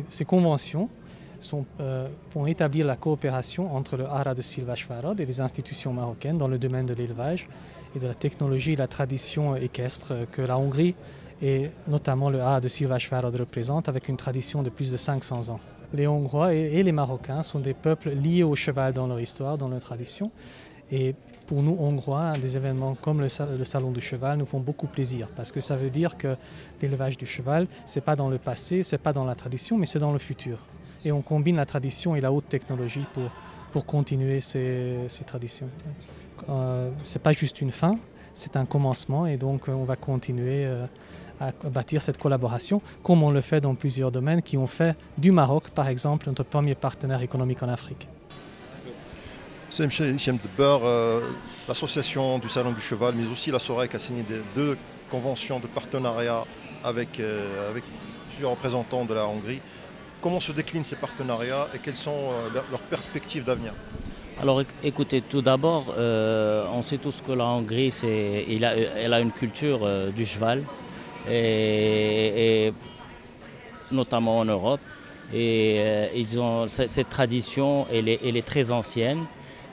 ces conventions vont établir la coopération entre le Hara de Silvash Farad et les institutions marocaines dans le domaine de l'élevage et de la technologie et la tradition équestre que la Hongrie et notamment le Hara de Silvash Farad représente avec une tradition de plus de 500 ans. Les Hongrois et les Marocains sont des peuples liés au cheval dans leur histoire, dans leur tradition. Et pour nous, Hongrois, des événements comme le Salon du cheval nous font beaucoup plaisir parce que ça veut dire que l'élevage du cheval, ce n'est pas dans le passé, ce n'est pas dans la tradition, mais c'est dans le futur. Et on combine la tradition et la haute technologie pour continuer ces traditions. Ce n'est pas juste une fin, c'est un commencement et donc on va continuer à bâtir cette collaboration comme on le fait dans plusieurs domaines qui ont fait du Maroc, par exemple, notre premier partenaire économique en Afrique. L'association du Salon du Cheval, mais aussi la SOREC a signé deux conventions de partenariat avec plusieurs représentants de la Hongrie. Comment se déclinent ces partenariats et quelles sont leurs perspectives d'avenir? Alors écoutez, tout d'abord, on sait tous que la Hongrie, elle a une culture du cheval, et notamment en Europe. Et ils ont cette tradition, elle est très ancienne,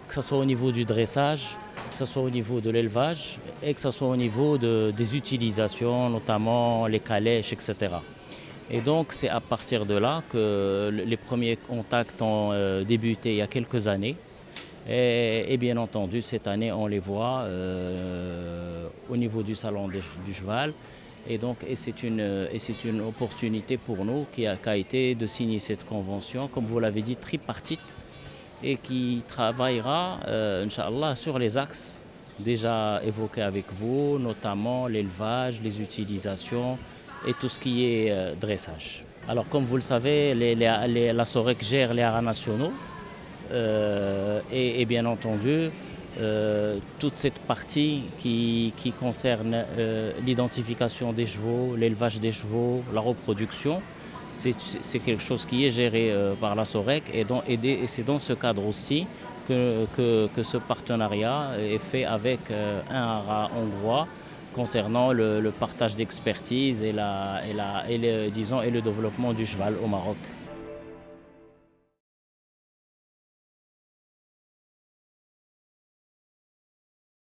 que ce soit au niveau du dressage, que ce soit au niveau de l'élevage et que ce soit au niveau des utilisations, notamment les calèches, etc. Et donc c'est à partir de là que les premiers contacts ont débuté il y a quelques années. Et bien entendu, cette année, on les voit au niveau du Salon du cheval. Et c'est une opportunité pour nous qui a été de signer cette convention, comme vous l'avez dit, tripartite, et qui travaillera, Inch'Allah, sur les axes déjà évoqués avec vous, notamment l'élevage, les utilisations et tout ce qui est dressage. Alors comme vous le savez, la SOREC gère les haras nationaux et bien entendu toute cette partie qui concerne l'identification des chevaux, l'élevage des chevaux, la reproduction, c'est quelque chose qui est géré par la SOREC et c'est dans ce cadre aussi que ce partenariat est fait avec un hara hongrois concernant le partage d'expertise et le développement du cheval au Maroc.